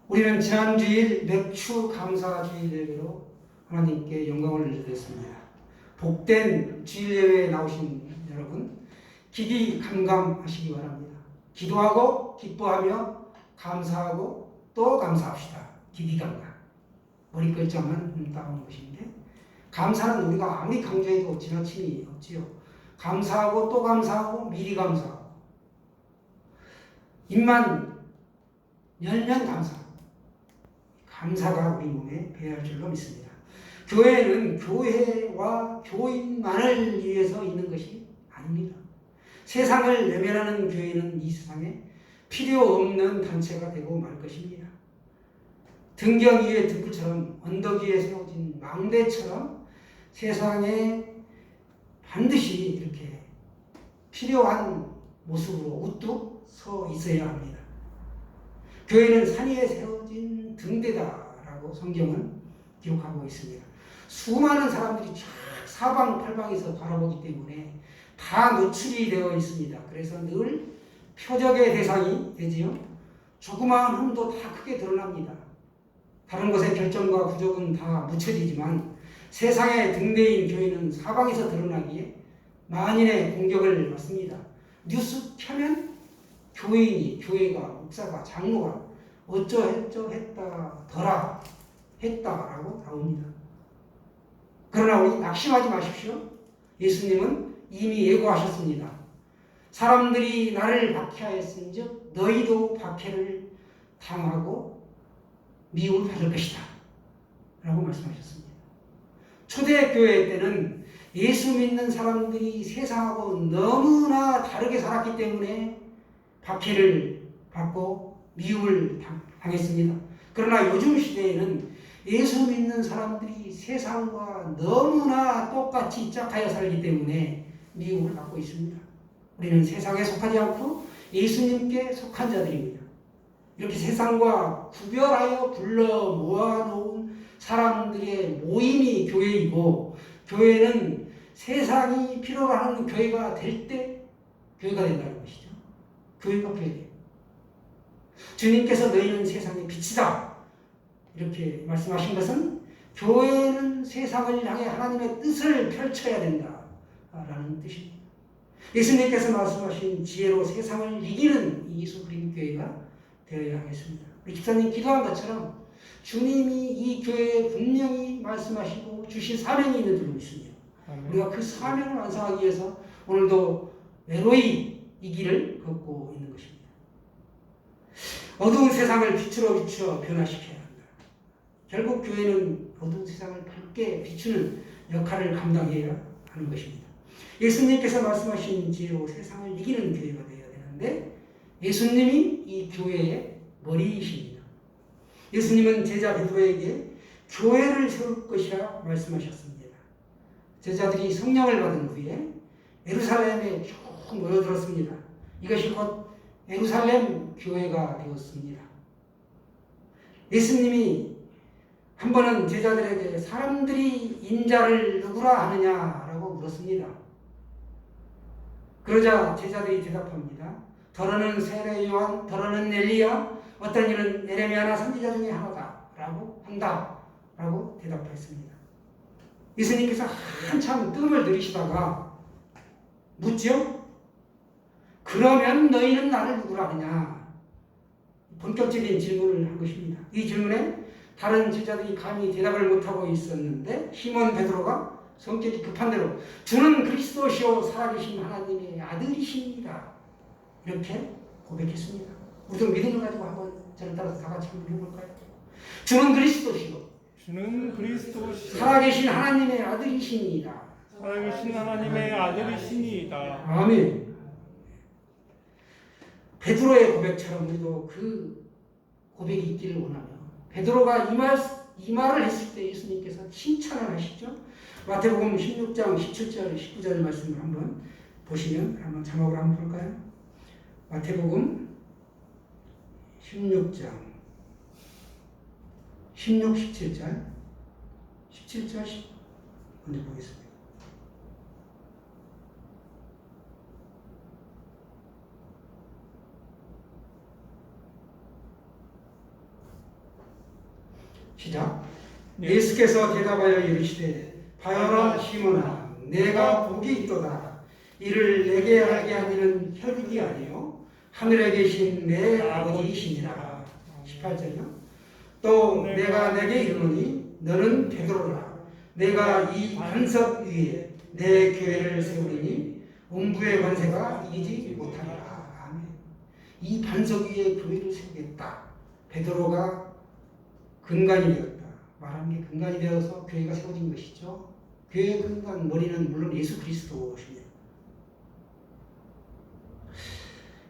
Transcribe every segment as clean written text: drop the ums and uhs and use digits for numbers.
우리는 지난주일 맥주 감사주일 예배로 하나님께 영광을 드렸습니다. 복된 주일 예배에 나오신 여러분, 기기감감하시기 바랍니다. 기도하고 기뻐하며 감사하고 또 감사합시다. 기기감감. 머리 글자만 따온 것인데, 감사는 우리가 아무리 강조해도 지나침이 없지요. 감사하고 또 감사하고 미리 감사하고 입만 열면 감사하고 감사가 우리 몸에 배어야 할 줄로 믿습니다. 교회는 교회와 교인만을 위해서 있는 것이 아닙니다. 세상을 외면하는 교회는 이 세상에 필요 없는 단체가 되고 말 것입니다. 등경 위에 등불처럼 언덕 위에 세워진 망대처럼 세상에 반드시 이렇게 필요한 모습으로 우뚝 서 있어야 합니다. 교회는 산 위에 세워진 등대다라고 성경은 기록하고 있습니다. 수많은 사람들이 쫙 사방팔방에서 바라보기 때문에 다 노출이 되어 있습니다. 그래서 늘 표적의 대상이 되지요. 조그마한 흠도 다 크게 드러납니다. 다른 곳의 결정과 부족은 다 묻혀지지만 세상의 등대인 교회는 사방에서 드러나기에 만인의 공격을 받습니다. 뉴스 켜면 교인이, 교회가, 목사가, 장로가 어쩌했다 했다라고 나옵니다. 그러나 우리 낙심하지 마십시오. 예수님은 이미 예고하셨습니다. 사람들이 나를 박해하였은즉 너희도 박해를 당하고 미움을 받을 것이다 라고 말씀하셨습니다. 초대교회 때는 예수 믿는 사람들이 세상하고 너무나 다르게 살았기 때문에 박해를 받고 미움을 당했습니다. 그러나 요즘 시대에는 예수 믿는 사람들이 세상과 너무나 똑같이 짝하여 살기 때문에 미움을 받고 있습니다. 우리는 세상에 속하지 않고 예수님께 속한 자들입니다. 이렇게 세상과 구별하여 불러 모아놓은 사람들의 모임이 교회이고, 교회는 세상이 필요로 하는 교회가 될 때 교회가 된다는 것이죠. 교회가 필요해요. 주님께서 너희는 세상의 빛이다 이렇게 말씀하신 것은 교회는 세상을 향해 하나님의 뜻을 펼쳐야 된다라는 뜻입니다. 예수님께서 말씀하신 지혜로 세상을 이기는 예수 그리스도 교회가 되어야 하겠습니다. 우리 집사님 기도한 것처럼 주님이 이 교회에 분명히 말씀하시고 주신 사명이 있는 줄로 믿습니다. 우리가 그 사명을 완성하기 위해서 오늘도 외로이 이 길을 걷고 있는 것입니다. 어두운 세상을 빛으로 비추어 변화시켜야 한다. 결국 교회는 어두운 세상을 밝게 비추는 역할을 감당해야 하는 것입니다. 예수님께서 말씀하신 지혜로 세상을 이기는 교회가 되어야 되는데 예수님이 이 교회의 머리이십니다. 예수님은 제자 베드로에게 교회를 세울 것이라 말씀하셨습니다. 제자들이 성령을 받은 후에 예루살렘에 쭉 모여들었습니다. 이것이 곧 예루살렘 교회가 되었습니다. 예수님이 한 번은 제자들에게 사람들이 인자를 누구라 하느냐라고 물었습니다. 그러자 제자들이 대답합니다. 더러는 세례 요한, 더러는 엘리야, 어떤 이는 예레미야나 선지자 중에 하나다라고 한다라고 대답했습니다. 예수님께서 한참 뜸을 들이시다가 묻죠? 그러면 너희는 나를 누구라 하느냐? 본격적인 질문을 한 것입니다. 이 질문에 다른 제자들이 감히 대답을 못하고 있었는데 시몬 베드로가 성격이 급한 대로 주는 그리스도시요 살아계신 하나님의 아들이십니다. 이렇게 고백했습니다. 우리도 믿음을 가지고 한번 저를 따라서 다 같이 한번 해볼까요? 주는 그리스도시요 살아계신 하나님의 아들이십니다. 살아계신 하나님의 아들이시니이다. 아멘. 베드로의 고백처럼 우리도 그 고백이 있기를 원하며 베드로가 이 말을 했을 때 예수님께서 칭찬을 하시죠. 마태복음 16장 17절 19절 말씀을 한번 보시면 한번 자막으로 한번 볼까요? 마태복음 16장 16, 17절 17절 먼저 보겠습니다. 시작. 네. 예수께서 대답하여 이르시되 바요라 시몬아 내가 복이 있도다. 이를 내게 알게 하기는 혈육이 아니요 하늘에 계신 내 아버지이시니라. 18절이요. 또 내가 내게 이르노니 너는 베드로라. 내가 이 반석 위에 내 교회를 세우리니 음부의 권세가 이기지 못하리라. 아멘. 이 반석 위에 교회를 세우겠다. 베드로가 근간이 되었다. 말하는 게 근간이 되어서 교회가 세워진 것이죠. 교회의 근간 머리는 물론 예수 그리스도십니다.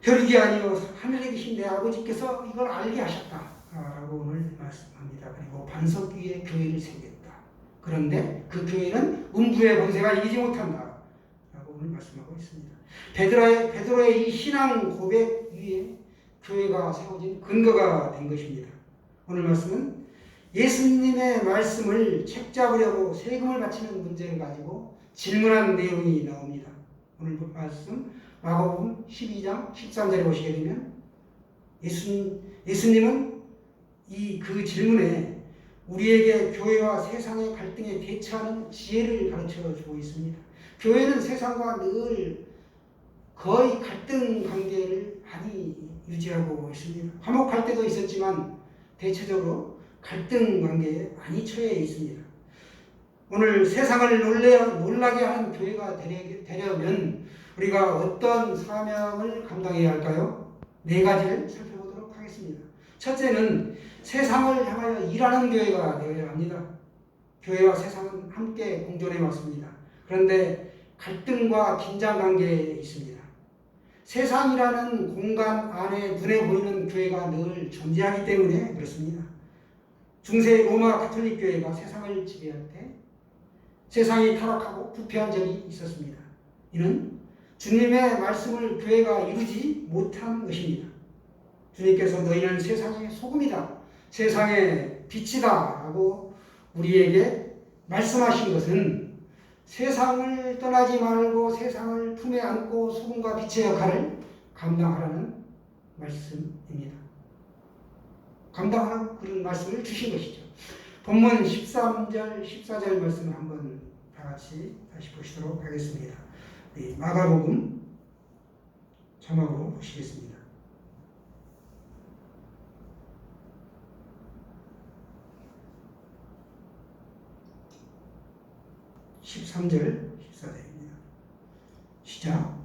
혈육이 아니요 하늘에 계신 내 아버지께서 이걸 알게 하셨다라고 오늘 말씀합니다. 그리고 반석 위에 교회를 세우겠다. 그런데 그 교회는 음부의 권세가 이기지 못한다 라고 오늘 말씀하고 있습니다. 베드로의 이 신앙 고백 위에 교회가 세워진 근거가 된 것입니다. 오늘 말씀은 예수님의 말씀을 책잡으려고 세금을 바치는 문제를 가지고 질문한 내용이 나옵니다. 오늘 말씀 마가복음 12장 13절에 보시게 되면 예수님은 그 질문에 우리에게 교회와 세상의 갈등에 대처하는 지혜를 가르쳐 주고 있습니다. 교회는 세상과 늘 거의 갈등 관계를 많이 유지하고 있습니다. 화목할 때도 있었지만 대체적으로 갈등 관계에 많이 처해 있습니다. 오늘 세상을 놀라게 하는 교회가 되려면 우리가 어떤 사명을 감당해야 할까요? 4가지를 살펴보도록 하겠습니다. 첫째는 세상을 향하여 일하는 교회가 되어야 합니다. 교회와 세상은 함께 공존해 왔습니다. 그런데 갈등과 긴장 관계에 있습니다. 세상이라는 공간 안에 눈에 보이는 교회가 늘 존재하기 때문에 그렇습니다. 중세 로마 가톨릭 교회가 세상을 지배할 때 세상이 타락하고 부패한 적이 있었습니다. 이는 주님의 말씀을 교회가 이루지 못한 것입니다. 주님께서 너희는 세상의 소금이다, 세상의 빛이다 라고 우리에게 말씀하신 것은 세상을 떠나지 말고 세상을 품에 안고 소금과 빛의 역할을 감당하라는 말씀입니다. 감당하라고 그런 말씀을 주신 것이죠. 본문 13절, 14절 말씀을 한번 다 같이 다시 보시도록 하겠습니다. 마가복음 자막으로 보시겠습니다. 13절, 14절입니다. 시작.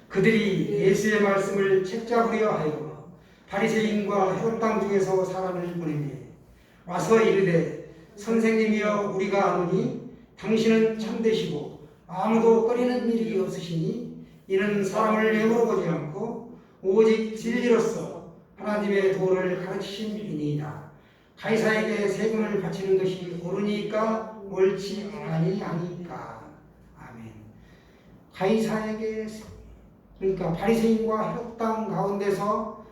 그들이 예수의 말씀을 책잡으려 하여 바리새인과 헤롯 땅 중에서 사람을 보내니 와서 이르되 선생님이여 우리가 아노니 당신은 참되시고 아무도 꺼리는 일이 없으시니 이는 사람을 외모로 보지 않고 오직 진리로서 하나님의 도를 가르치심이니이다. 가이사에게 세금을 바치는 것이 옳으니까 옳지 아니하니까. 아멘. 가이사에게 그러니까 바리새인과 헤롯 땅 가운데서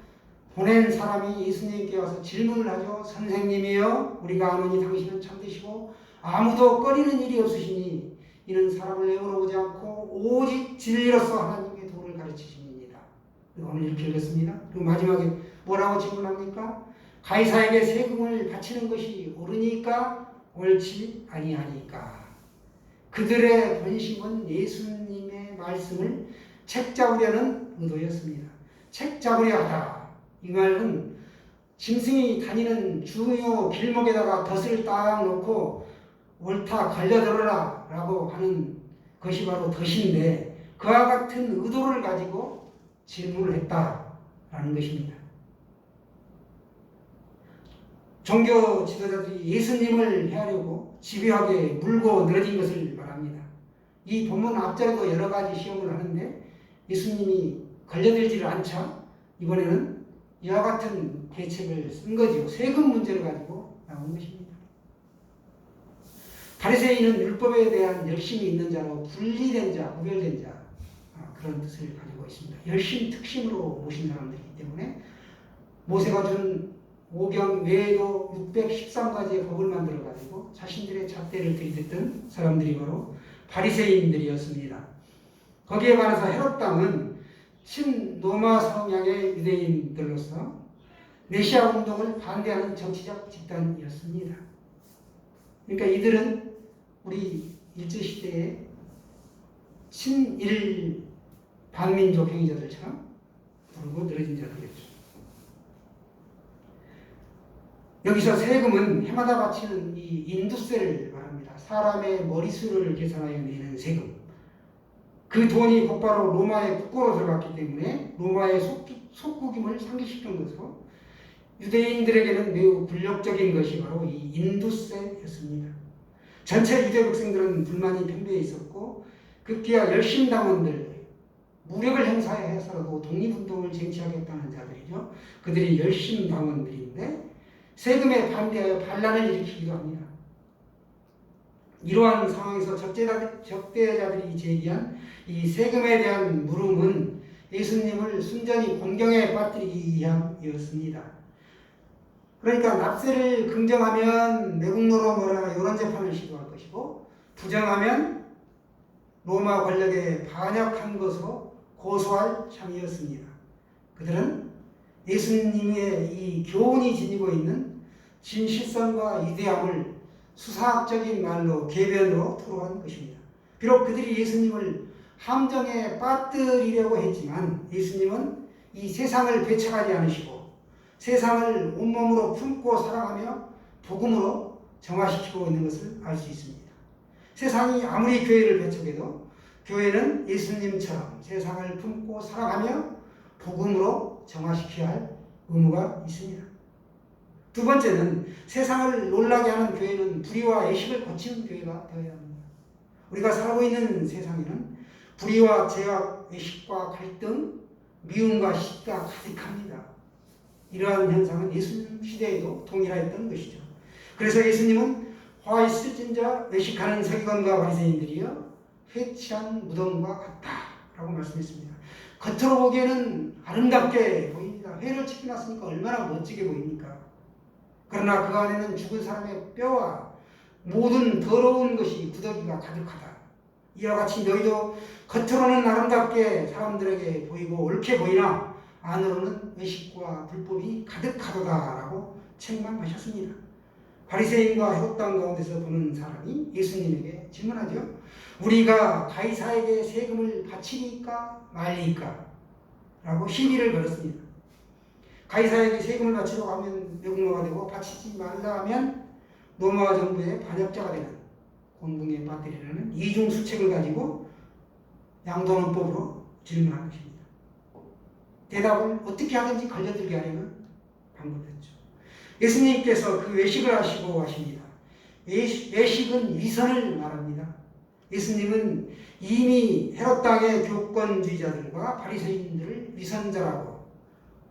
보낸 사람이 예수님께 와서 질문을 하죠. 선생님이여 우리가 아노니 당신은 참되시고 아무도 꺼리는 일이 없으시니 이는 사람을 외모로 보지 않고 오직 진리로서 하나님의 도를 가르치십니다. 오늘 이렇게 읽었습니다. 그리고 마지막에 뭐라고 질문합니까? 가이사에게 세금을 바치는 것이 옳으니까 옳지 아니하니까. 그들의 본심은 예수님의 말씀을 책잡으려는 의도였습니다. 책잡으려 하다. 이 말은 짐승이 다니는 중요 길목에다가 덫을 딱 놓고 옳다 갈려들어라 라고 하는 것이 바로 덫인데 그와 같은 의도를 가지고 질문을 했다라는 것입니다. 종교 지도자들이 예수님을 해하려고 집요하게 물고 늘어진 것을 말합니다. 이 본문 앞절에도 여러 가지 시험을 하는데 예수님이 걸려들지를 않자 이번에는 이와 같은 대책을 쓴 거죠. 세금 문제를 가지고 나온 것입니다. 바리새인은 율법에 대한 열심이 있는 자로 분리된 자, 구별된 자 그런 뜻을 가지고 있습니다. 열심 특심으로 모신 사람들이기 때문에 모세가 준 오경 외에도 613가지의 법을 만들어가지고 자신들의 잣대를 들이댔던 사람들이 바로 바리새인들이었습니다. 거기에 반해서 헤롯 땅은 친로마 성향의 유대인들로서 메시아 운동을 반대하는 정치적 집단이었습니다. 그러니까 이들은 우리 일제시대의 친일 반민족 행위자들처럼 부르고 늘어진 자들이었죠. 여기서 세금은 해마다 바치는 이 인두세를 말합니다. 사람의 머리수를 계산하여 내는 세금. 그 돈이 곧바로 로마의 국고로 들어갔기 때문에 로마의 속국임을 상기시킨 것으로 유대인들에게는 매우 굴욕적인 것이 바로 이 인두세였습니다. 전체 유대 백성들은 불만이 팽배해 있었고 급기야 열심당원들, 무력을 행사해서라도 독립운동을 쟁취하겠다는 자들이죠. 그들이 열심당원들인데 세금에 반대하여 반란을 일으키기도 합니다. 이러한 상황에서 적대자들이 제기한 이 세금에 대한 물음은 예수님을 순전히 공경에 빠뜨리기 위함이었습니다. 그러니까 납세를 긍정하면 매국노로 뭐라 이런 재판을 시도할 것이고 부정하면 로마 권력에 반역한 것으로 고소할 참이었습니다. 그들은 예수님의 이 교훈이 지니고 있는 진실성과 위대함을 수사학적인 말로 궤변으로 토로한 것입니다. 비록 그들이 예수님을 함정에 빠뜨리려고 했지만 예수님은 이 세상을 배척하지 않으시고 세상을 온몸으로 품고 사랑하며 복음으로 정화시키고 있는 것을 알 수 있습니다. 세상이 아무리 교회를 배척해도 교회는 예수님처럼 세상을 품고 사랑하며 복음으로 정화시켜야 할 의무가 있습니다. 두 번째는 세상을 놀라게 하는 교회는 불의와 애식을 거친 교회가 되어야 합니다. 우리가 살고 있는 세상에는 불의와 죄악, 애식과 갈등, 미움과 시기가 가득합니다. 이러한 현상은 예수님 시대에도 동일하였던 것이죠. 그래서 예수님은 화 있을진저 외식하는 서기관과 바리새인들이여 회치한 무덤과 같다라고 말씀했습니다. 겉으로 보기에는 아름답게 보입니다. 회를 치켜놨으니까 얼마나 멋지게 보입니까? 그러나 그 안에는 죽은 사람의 뼈와 모든 더러운 것이 구더기가 가득하다. 이와 같이 너희도 겉으로는 아름답게 사람들에게 보이고 옳게 보이나 안으로는 외식과 불법이 가득하도다라고 책망하셨습니다. 바리새인과 헤롯당 가운데서 보는 사람이 예수님에게 질문하죠. 우리가 가이사에게 세금을 바치니까 말리까? 라고 시비를 걸었습니다. 가이사에게 세금을 바치려고 하면 매국노가 되고 바치지 말라 하면 로마 정부의 반역자가 되는 곤궁에 빠뜨리라는 이중수책을 가지고 양도론법으로 질문한 것입니다. 대답을 어떻게 하든지 걸려들게 하려는 방법이었죠. 예수님께서 그 외식을 하시고 하십니다. 외식은 위선을 말합니다. 예수님은 이미 헤롯 땅의 교권주의자들과 바리새인들을 위선자라고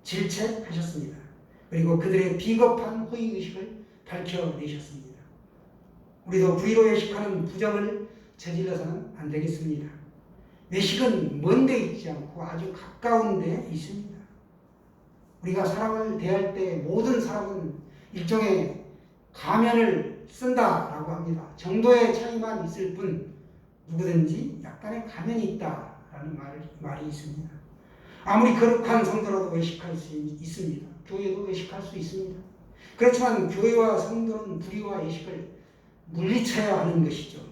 질책하셨습니다. 그리고 그들의 비겁한 호의의식을 밝혀내셨습니다. 우리도 불의로 외식하는 부정을 저질러서는 안 되겠습니다. 외식은 먼 데 있지 않고 아주 가까운 데 있습니다. 우리가 사람을 대할 때 모든 사람은 일종의 가면을 쓴다라고 합니다. 정도의 차이만 있을 뿐 누구든지 약간의 가면이 있다라는 말이 있습니다. 아무리 거룩한 성도라도 외식할 수 있습니다. 교회도 외식할 수 있습니다. 그렇지만 교회와 성도는 불의와 외식을 물리쳐야 하는 것이죠.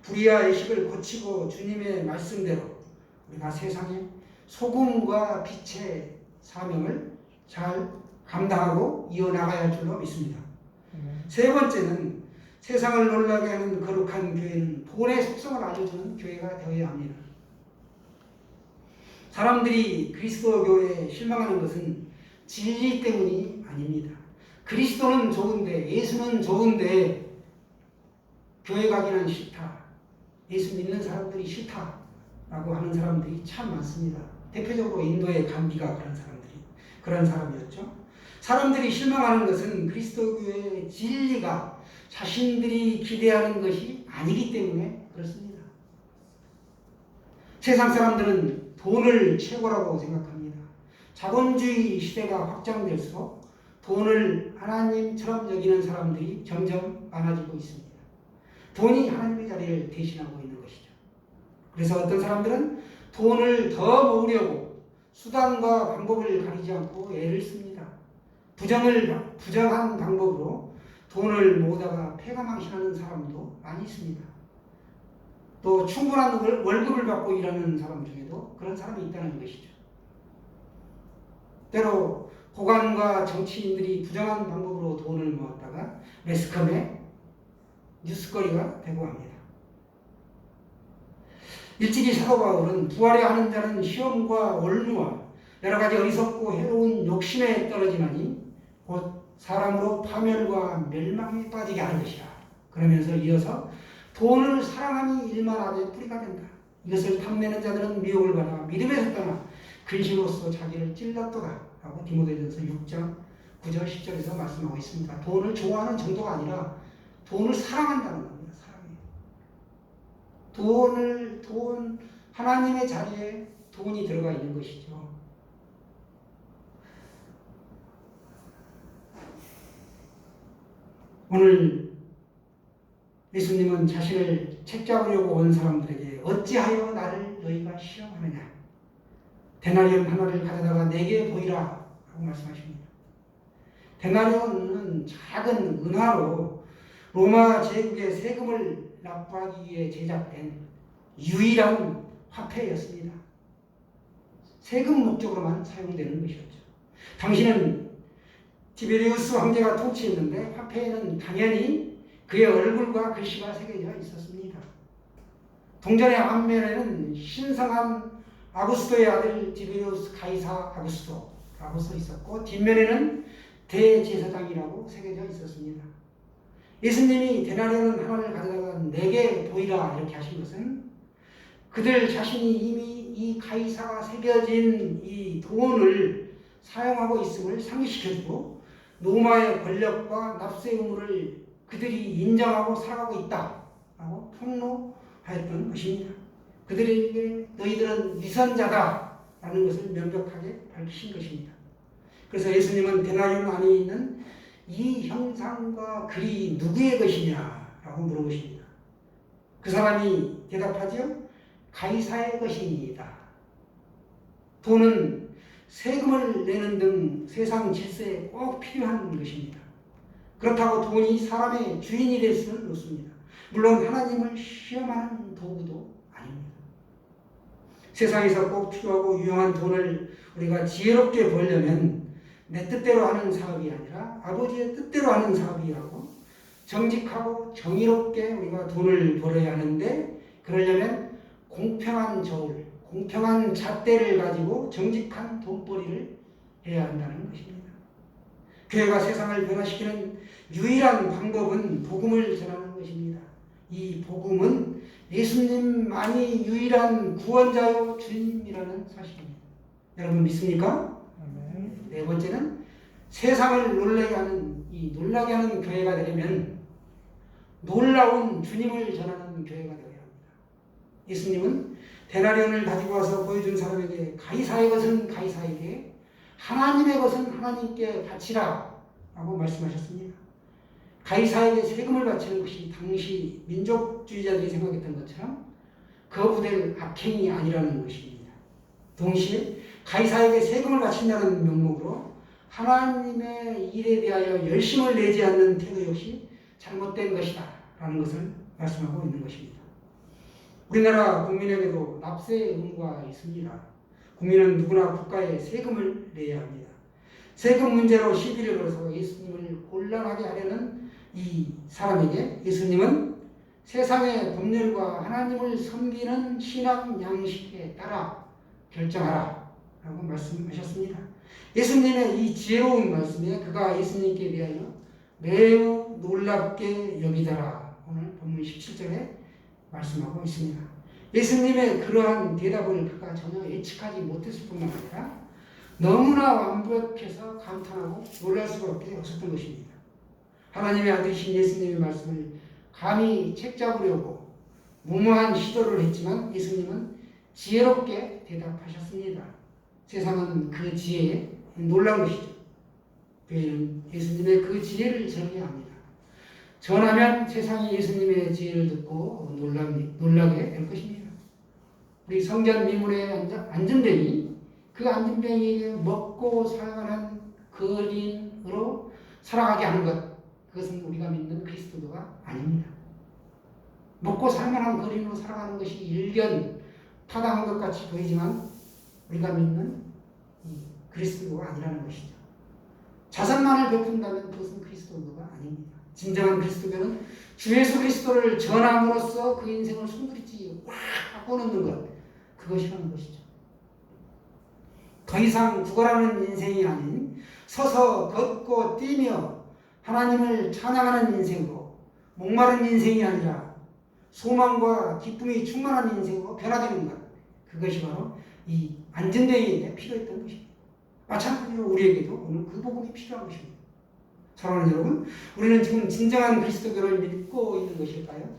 불의와 외식을 고치고 주님의 말씀대로 우리가 세상에 소금과 빛의 사명을 잘 감당하고 이어나가야 할 줄로 믿습니다. 세 번째는 세상을 놀라게 하는 거룩한 교회는 본의 속성을 알려주는 교회가 되어야 합니다. 사람들이 그리스도 교회에 실망하는 것은 진리 때문이 아닙니다. 그리스도는 좋은데 예수는 좋은데 교회 가기는 싫다. 예수 믿는 사람들이 싫다라고 하는 사람들이 참 많습니다. 대표적으로 인도의 간디가 그런 사람이었죠. 사람들이 실망하는 것은 그리스도 교회의 진리가 자신들이 기대하는 것이 아니기 때문에 그렇습니다. 세상 사람들은 돈을 최고라고 생각합니다. 자본주의 시대가 확장될수록 돈을 하나님처럼 여기는 사람들이 점점 많아지고 있습니다. 돈이 하나님의 자리를 대신하고 있는 것이죠. 그래서 어떤 사람들은 돈을 더 모으려고 수단과 방법을 가리지 않고 애를 씁니다. 부정한 방법으로 돈을 모으다가 패가망신하는 사람도 많이 있습니다. 또 충분한 월급을 받고 일하는 사람 중에도 그런 사람이 있다는 것이죠. 때로 고관과 정치인들이 부정한 방법으로 돈을 모았다가 매스컴에 뉴스거리가 되고 합니다. 일찍이 사도 바울은 부활에 하는 자는 시험과 올무와 여러 가지 어리석고 해로운 욕심에 떨어지나니 곧 사람으로 파멸과 멸망에 빠지게 하는 것이라. 그러면서 이어서 돈을 사랑하니 일만 하되 뿌리가 된다. 이것을 탐내는 자들은 미혹을 받아 믿음에서 떠나 근심으로써 자기를 찔렀도다. 라고 디모데전서 6장 9절 10절에서 말씀하고 있습니다. 돈을 좋아하는 정도가 아니라 돈을 사랑한다는 겁니다. 사랑해요. 하나님의 자리에 돈이 들어가 있는 것이죠. 오늘 예수님은 자신을 책잡으려고 온 사람들에게 어찌하여 나를 너희가 시험하느냐. 데나리온 하나를 가져다가 내게 보이라 라고 말씀하십니다. 데나리온은 작은 은화로 로마 제국의 세금을 납부하기 위해 제작된 유일한 화폐였습니다. 세금 목적으로만 사용되는 것이었죠. 당시는 티베리우스 황제가 통치했는데 화폐에는 당연히 그의 얼굴과 글씨가 새겨져 있었습니다. 동전의 앞면에는 신성한 아구스토의 아들 티베리우스 가이사 아구스토라고 써 있었고 뒷면에는 대제사장이라고 새겨져 있었습니다. 예수님이 데나리온 하나를 가져다가 내게 보이라 이렇게 하신 것은 그들 자신이 이미 이 가이사가 새겨진 이 돈을 사용하고 있음을 상기시켜주고 로마의 권력과 납세 의무를 그들이 인정하고 살아가고 있다라고 폭로하였던 것입니다. 그들에게 너희들은 위선자다라는 것을 명백하게 밝히신 것입니다. 그래서 예수님은 데나리온 안에 있는 이 형상과 글이 누구의 것이냐라고 물어보십니다. 그 사람이 대답하지요. 가이사의 것입니다. 돈은 세금을 내는 등 세상 질서에 꼭 필요한 것입니다. 그렇다고 돈이 사람의 주인이 될 수는 없습니다. 물론 하나님을 시험하는 도구도 아닙니다. 세상에서 꼭 필요하고 유용한 돈을 우리가 지혜롭게 벌려면 내 뜻대로 하는 사업이 아니라 아버지의 뜻대로 하는 사업이라고 정직하고 정의롭게 우리가 돈을 벌어야 하는데 그러려면 공평한 저울, 공평한 잣대를 가지고 정직한 돈벌이를 해야 한다는 것입니다. 교회가 세상을 변화시키는 유일한 방법은 복음을 전하는 것입니다. 이 복음은 예수님만이 유일한 구원자요 주님이라는 사실입니다. 여러분 믿습니까? 아멘. 네 번째는 세상을 놀라게 하는 교회가 되려면 놀라운 주님을 전하는 교회가 되어야 합니다. 예수님은 데나리온을 가지고 와서 보여준 사람에게 가이사의 것은 가이사에게 하나님의 것은 하나님께 바치라 라고 말씀하셨습니다. 가이사에게 세금을 바치는 것이 당시 민족주의자들이 생각했던 것처럼 거부될 악행이 아니라는 것입니다. 동시에 가이사에게 세금을 바친다는 명목으로 하나님의 일에 대하여 열심을 내지 않는 태도 역시 잘못된 것이다 라는 것을 말씀하고 있는 것입니다. 우리나라 국민에게도 납세 의무가 있습니다. 국민은 누구나 국가에 세금을 내야 합니다. 세금 문제로 시비를 걸어서 예수님을 곤란하게 하려는 이 사람에게 예수님은 세상의 법률과 하나님을 섬기는 신앙 양식에 따라 결정하라 라고 말씀하셨습니다. 예수님의 이 지혜로운 말씀에 그가 예수님께 대하여 매우 놀랍게 여기더라. 오늘 본문 17절에 말씀하고 있습니다. 예수님의 그러한 대답을 그가 전혀 예측하지 못했을 뿐만 아니라 너무나 완벽해서 감탄하고 놀랄 수밖에 없었던 것입니다. 하나님의 아들이신 예수님의 말씀을 감히 책잡으려고 무모한 시도를 했지만 예수님은 지혜롭게 대답하셨습니다. 세상은 그 지혜에 놀란 것이죠. 교회는 예수님의 그 지혜를 전해야 합니다. 전하면 세상이 예수님의 지혜를 듣고 놀라게 될 것입니다. 우리 성전 미문의 안전뱅이, 그 안전뱅이에게 먹고 살아가는 거린 삶으로 살아가게 하는 것, 그것은 우리가 믿는 그리스도가 아닙니다. 먹고 살만한 거리로 살아가는 것이 일견 타당한 것 같이 보이지만 우리가 믿는 이 그리스도가 아니라는 것이죠. 자선만을 베푼다면 그것은 그리스도가 아닙니다. 진정한 그리스도교는 주 예수 그리스도를 전함으로써 그 인생을 손그리지 확 바꿔놓는 것, 그것이라는 것이죠. 더 이상 구걸하는 인생이 아닌 서서 걷고 뛰며 하나님을 찬양하는 인생으로, 목마른 인생이 아니라 소망과 기쁨이 충만한 인생으로 변화되는 것, 그것이 바로 이 안전대회에 필요했던 것입니다. 마찬가지로 우리에게도 오늘 그 부분이 필요한 것입니다. 사랑하는 여러분, 우리는 지금 진정한 그리스도교를 믿고 있는 것일까요?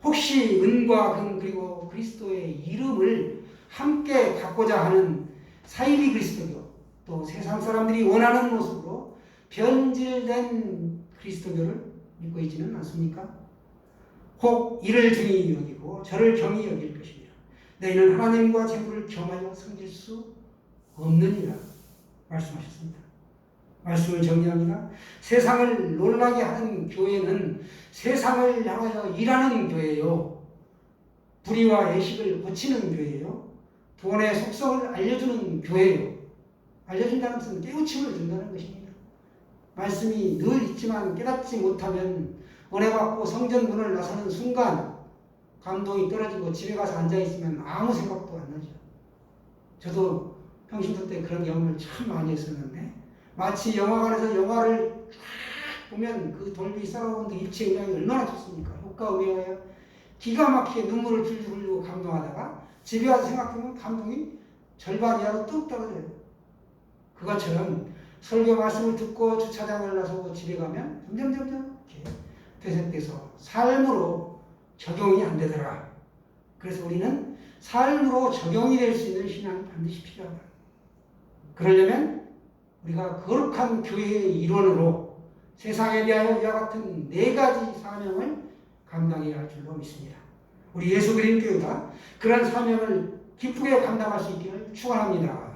혹시 은과 금 그리고 그리스도의 이름을 함께 갖고자 하는 사이비 그리스도교, 또 세상 사람들이 원하는 모습으로 변질된 그리스도교를 믿고 있지는 않습니까? 혹 이를 중히 여기고 저를 경히 여길 것이며 너희는 하나님과 재물을 겸하여 섬길 수 없느니라 말씀하셨습니다. 말씀을 정리합니다. 세상을 놀라게 하는 교회는 세상을 향하여 일하는 교회요, 불의와 애식을 고치는 교회요, 돈의 속성을 알려주는 교회요. 알려준다는 것은 깨우침을 준다는 것입니다. 말씀이 늘 있지만 깨닫지 못하면 은혜 받고 성전 문을 나서는 순간 감동이 떨어지고 집에 가서 앉아있으면 아무 생각도 안 나죠. 저도 평신도 때 그런 경험을 참 많이 했었는데, 마치 영화관에서 영화를 쫙 보면 그 돌비 사라운드 입체 음향이 얼마나 좋습니까? 효과 음향이에요. 기가 막히게 눈물을 줄줄 흘리고 감동하다가 집에 와서 생각하면 감동이 절반 이하로 뚝 떨어져요. 그것처럼 설교 말씀을 듣고 주차장을 나서고 집에 가면 점점 이렇게 퇴색돼서 삶으로 적용이 안 되더라. 그래서 우리는 삶으로 적용이 될 수 있는 신앙이 반드시 필요하다. 그러려면 우리가 거룩한 교회의 일원으로 세상에 대하여 이와 같은 4가지 사명을 감당해야 할 줄로 믿습니다. 우리 예수 그리스도 교회가 그런 사명을 기쁘게 감당할 수 있기를 축원합니다.